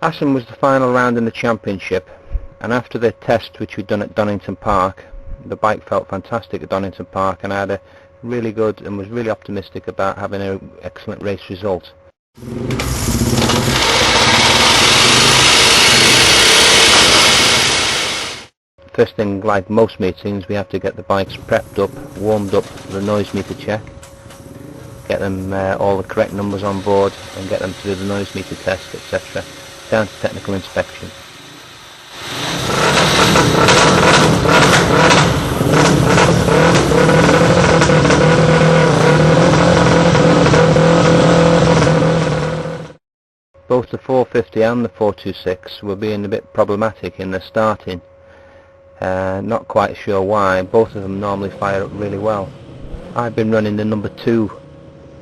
Assen was the final round in the championship, and after the test which we'd done at Donington Park, the bike felt fantastic at Donington Park, and I had a really good and was really optimistic about having an excellent race result. First thing, like most meetings, we have to get the bikes prepped up, warmed up for the noise meter check, get them all the correct numbers on board and get them to do the noise meter test, etc. Down to technical inspection. Both the 450 and the 426 were being a bit problematic in the starting. Not quite sure why. Both of them normally fire up really well. I've been running the number 2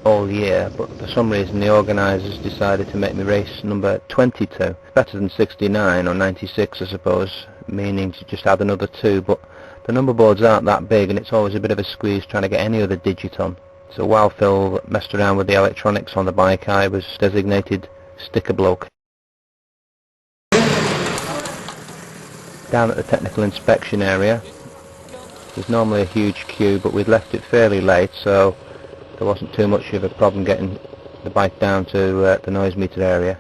all year, but for some reason the organisers decided to make me race number 22. Better than 69 or 96, I suppose, meaning to just add another 2, but the number boards aren't that big and it's always a bit of a squeeze trying to get any other digit on. So while Phil messed around with the electronics on the bike, I was designated sticker bloke. Down at the technical inspection area, there's normally a huge queue, but we'd left it fairly late, so there wasn't too much of a problem getting the bike down to the noise meter area.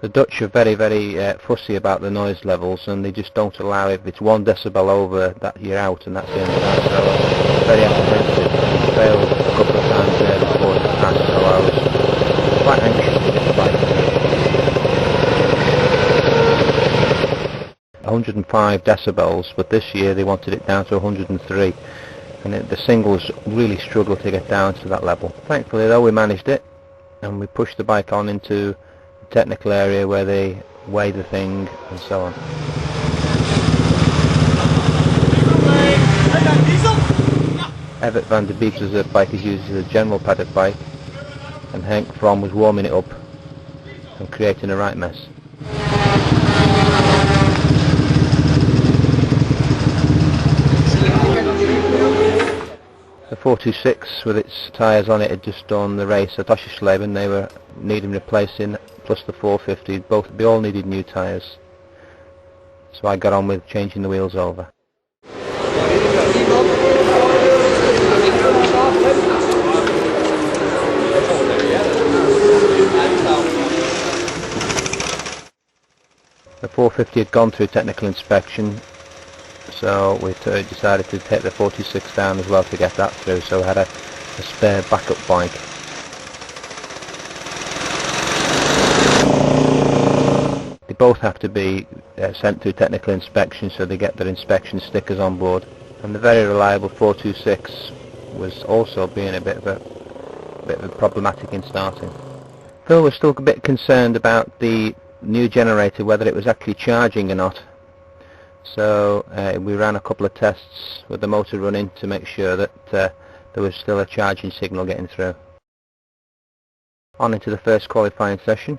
The Dutch are very fussy about the noise levels, and they just don't allow it. If it's 1 decibel over, that you're out, and that's the end of that. So very apprehensive. I failed a couple of times there before it passed, so I was quite anxious to get the bike. 105 decibels, but this year they wanted it down to 103, and the singles really struggled to get down to that level. Thankfully though, we managed it, and we pushed the bike on into the technical area where they weigh the thing and so on. Evert van der Beek's bike is used as a general paddock bike, and Henk From was warming it up and creating a right mess. The 426 with its tyres on it had just done the race at Oschersleben. They were needing replacing, plus the 450. They all needed new tyres. So I got on with changing the wheels over. The 450 had gone through technical inspection, so we decided to take the 426 down as well to get that through, so we had a spare backup bike. They both have to be sent through technical inspection, so they get their inspection stickers on board. And the very reliable 426 was also being a bit of a problematic in starting. Phil was still a bit concerned about the new generator, whether it was actually charging or not. So we ran a couple of tests with the motor running to make sure that there was still a charging signal getting through. On into the first qualifying session.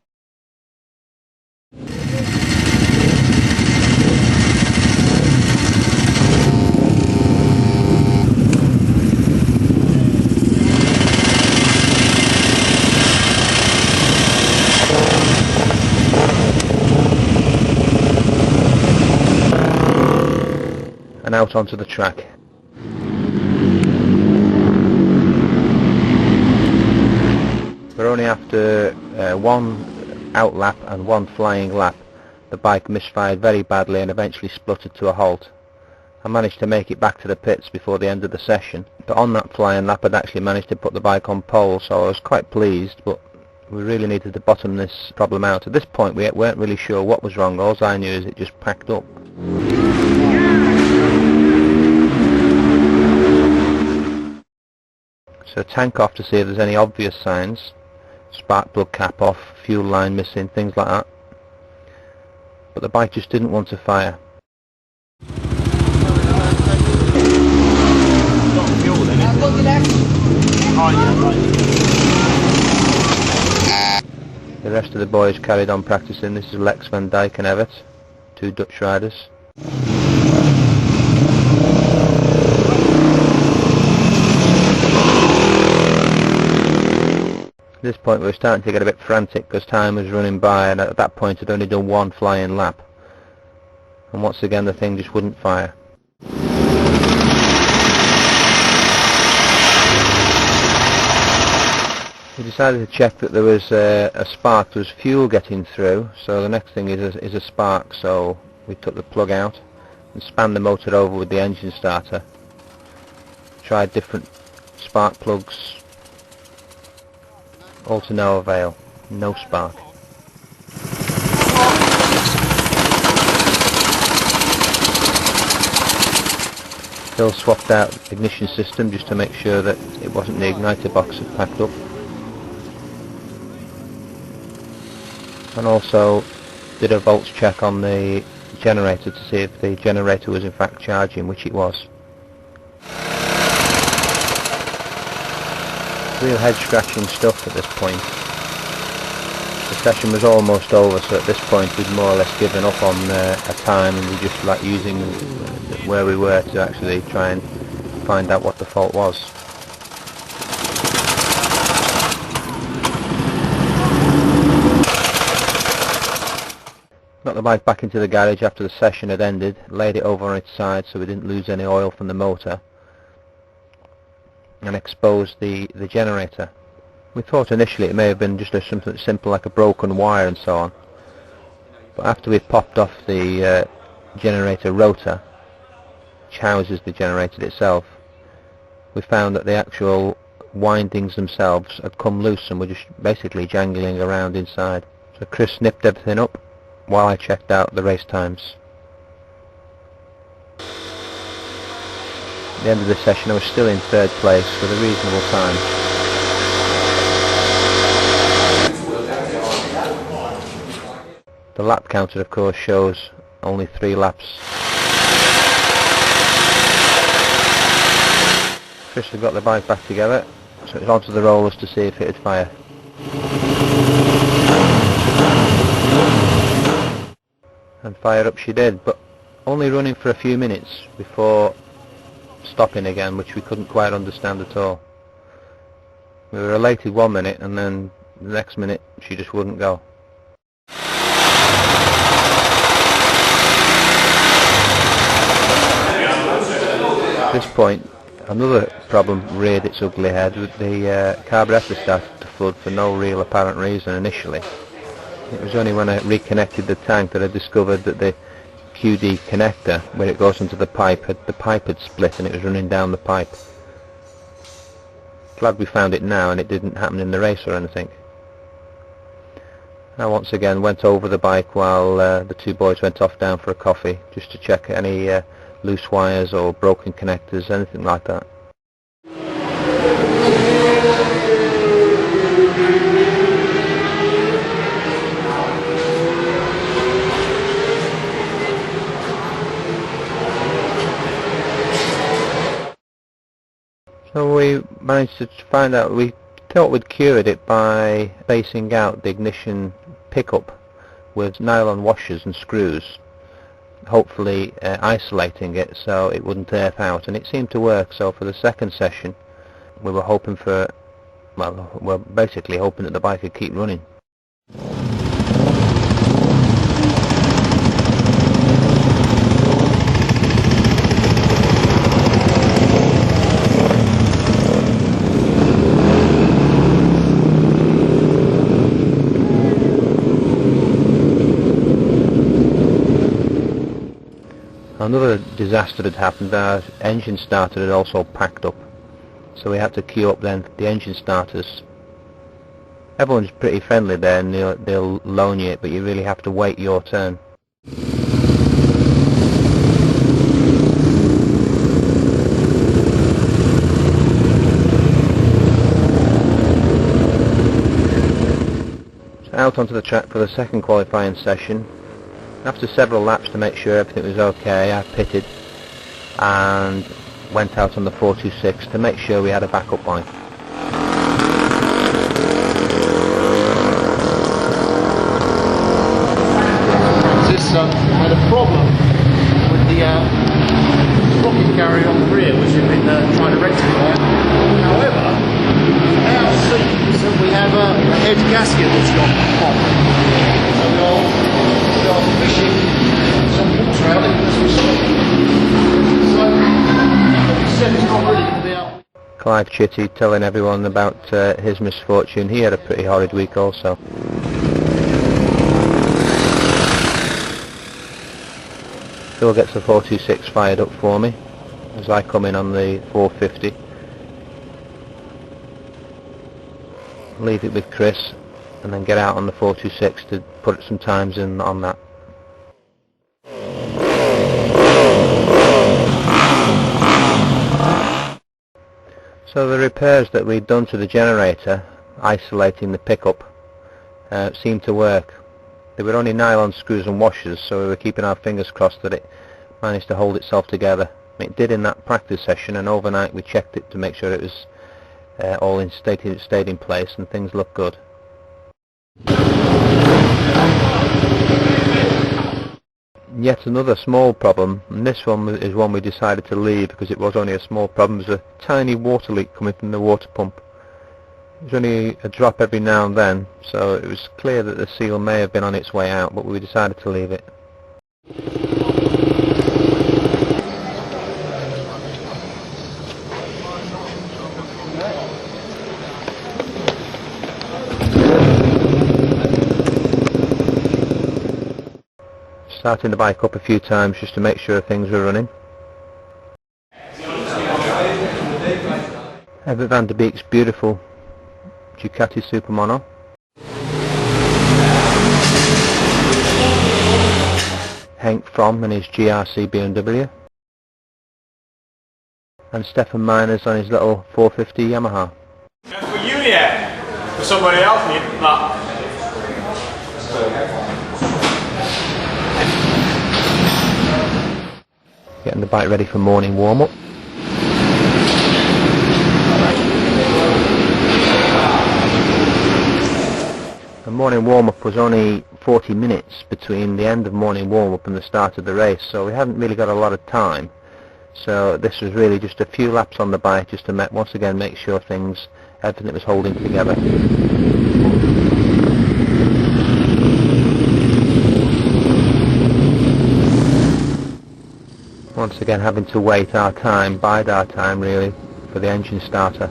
And out onto the track. We're only after one out lap and one flying lap. The bike misfired very badly and eventually spluttered to a halt. I managed to make it back to the pits before the end of the session, but on that flying lap I'd actually managed to put the bike on pole, so I was quite pleased, but we really needed to bottom this problem out. At this point we weren't really sure what was wrong. All I knew is it just packed up. So tank off to see if there's any obvious signs. Spark plug cap off, fuel line missing, things like that. But the bike just didn't want to fire. The rest of the boys carried on practicing. This is Lex van Dijk and Evert, 2 Dutch riders. this point we were starting to get a bit frantic because time was running by, and at that point I'd only done one flying lap. And once again the thing just wouldn't fire. We decided to check that there was a spark, there was fuel getting through, so the next thing is a spark, so we took the plug out and spanned the motor over with the engine starter. Tried different spark plugs, all to no avail, no spark. Still swapped out the ignition system just to make sure that it wasn't the igniter box had packed up. And also did a volts check on the generator to see if the generator was in fact charging, which it was. Real head scratching stuff at this point. The session was almost over, so at this point we'd more or less given up on a time, and we just like using where we were to actually try and find out what the fault was. Got the bike back into the garage after the session had ended, laid it over on its side so we didn't lose any oil from the motor, and exposed the generator. We thought initially it may have been just something simple like a broken wire and so on, but after we popped off the generator rotor, which houses the generator itself, we found that the actual windings themselves had come loose and were just basically jangling around inside. So Chris snipped everything up while I checked out the race times. At the end of the session I was still in third place with a reasonable time. The lap counter of course shows only 3 laps. Chris had got the bike back together, so it's onto the rollers to see if it would fire. And fire up she did, but only running for a few minutes before stopping again, which we couldn't quite understand at all. We were elated 1 minute, and then the next minute she just wouldn't go. At this point another problem reared its ugly head, with the carburetor started to flood for no real apparent reason initially. It was only when I reconnected the tank that I discovered that the QD connector, where it goes into the pipe had split and it was running down the pipe. Glad we found it now and it didn't happen in the race or anything. I once again went over the bike while the 2 boys went off down for a coffee, just to check any loose wires or broken connectors, anything like that. So we managed to find out, we thought we'd cured it by spacing out the ignition pickup with nylon washers and screws, hopefully isolating it so it wouldn't earth out, and it seemed to work. So for the second session we were hoping for, well, we're basically hoping that the bike could keep running. Another disaster had happened. Our engine starter had also packed up, so we had to queue up then the engine starters. Everyone's pretty friendly there and they'll loan you it, but you really have to wait your turn. So out onto the track for the second qualifying session. After several laps to make sure everything was okay, I pitted and went out on the 426 to make sure we had a backup bike. This had a problem with the rocket carrier on the rear, which we've been trying to rectify. However, it now seems that we have have a head gasket that's gone pop. So we are fishing some water out as we speak. So he said it's not really going to be out. Clive Chitty telling everyone about his misfortune. He had a pretty horrid week also. Phil gets the 426 fired up for me as I come in on the 450. Leave it with Chris and then get out on the 426 to put some times in on that. So the repairs that we'd done to the generator, isolating the pickup, seemed to work. They were only nylon screws and washers, so we were keeping our fingers crossed that it managed to hold itself together. It did in that practice session, and overnight we checked it to make sure it was all stayed in place, and things looked good. Yet another small problem, and this one is one we decided to leave because it was only a small problem. There's a tiny water leak coming from the water pump. There's only a drop every now and then, so it was clear that the seal may have been on its way out, but we decided to leave it. Starting the bike up a few times just to make sure things were running. Everett van der Beek's beautiful Ducati Supermono. Henk Fromm and his GRC BMW. And Stefan Miners on his little 450 Yamaha. For you yet? For somebody else, but... Getting the bike ready for morning warm-up. The morning warm-up was only 40 minutes between the end of morning warm-up and the start of the race, so we hadn't really got a lot of time. So this was really just a few laps on the bike just to once again make sure everything was holding together. Once again having to bide our time really, for the engine starter.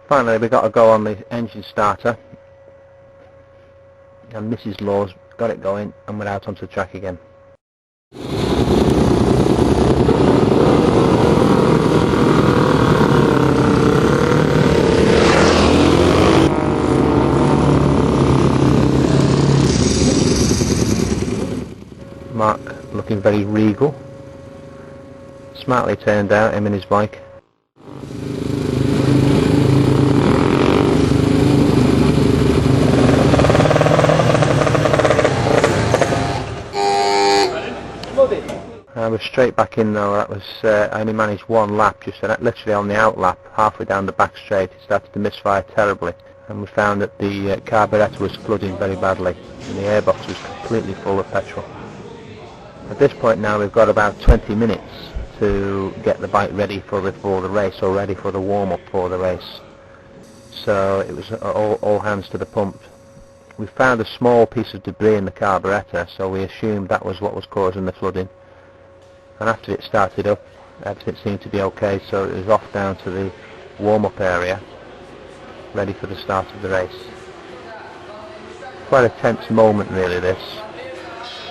Finally we got a go on the engine starter, and Mrs. Laws got it going and we're out onto the track again. Mark looking very regal. Smartly turned out, him and his bike. I was straight back in though. That was I only managed one lap, just literally on the out lap, halfway down the back straight. It started to misfire terribly, and we found that the carburettor was flooding very badly, and the airbox was completely full of petrol. At this point now we've got about 20 minutes to get the bike ready for the race, or ready for the warm-up for the race. So it was all hands to the pump. We found a small piece of debris in the carburettor, so we assumed that was what was causing the flooding. And after it started up, everything seemed to be okay, so it was off down to the warm-up area, ready for the start of the race. Quite a tense moment really, this.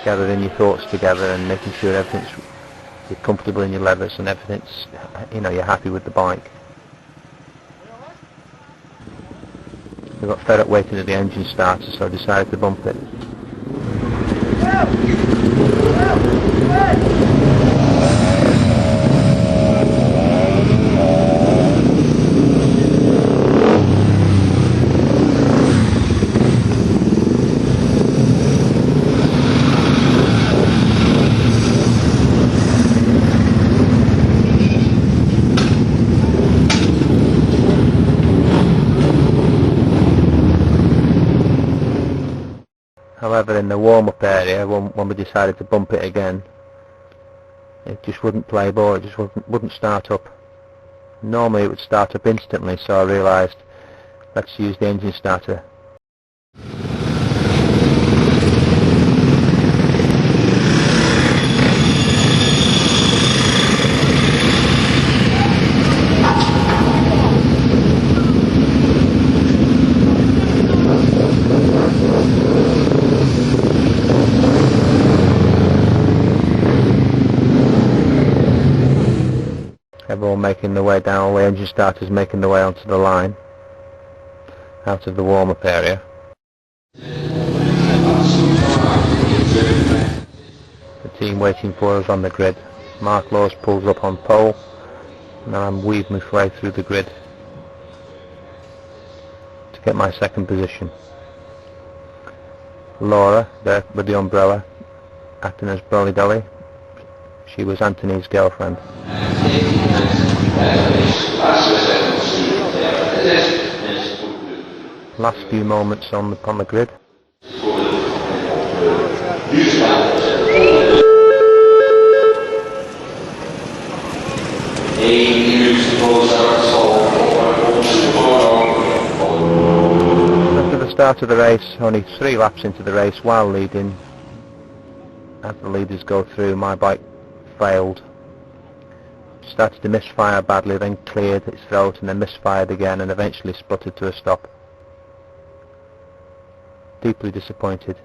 Gathering your thoughts together and making sure you're comfortable in your leathers and everything's, you're happy with the bike. We got fed up waiting at the engine starter, so I decided to bump it. However, in the warm-up area, when we decided to bump it again, it just wouldn't play ball, it just wouldn't start up. Normally it would start up instantly, so I realised let's use the engine starter. Everyone making their way down, all the engine starters making their way onto the line, out of the warm-up area. The team waiting for us on the grid. Mark Laws pulls up on pole, and I'm weaving my way through the grid to get my second position. Laura, there with the umbrella, acting as Brolly Dolly. She was Anthony's girlfriend. Last few moments on the grid. After the start of the race, only 3 laps into the race, while leading, as the leaders go through, my bike failed. Started to misfire badly, then cleared its throat and then misfired again and eventually sputtered to a stop. Deeply disappointed.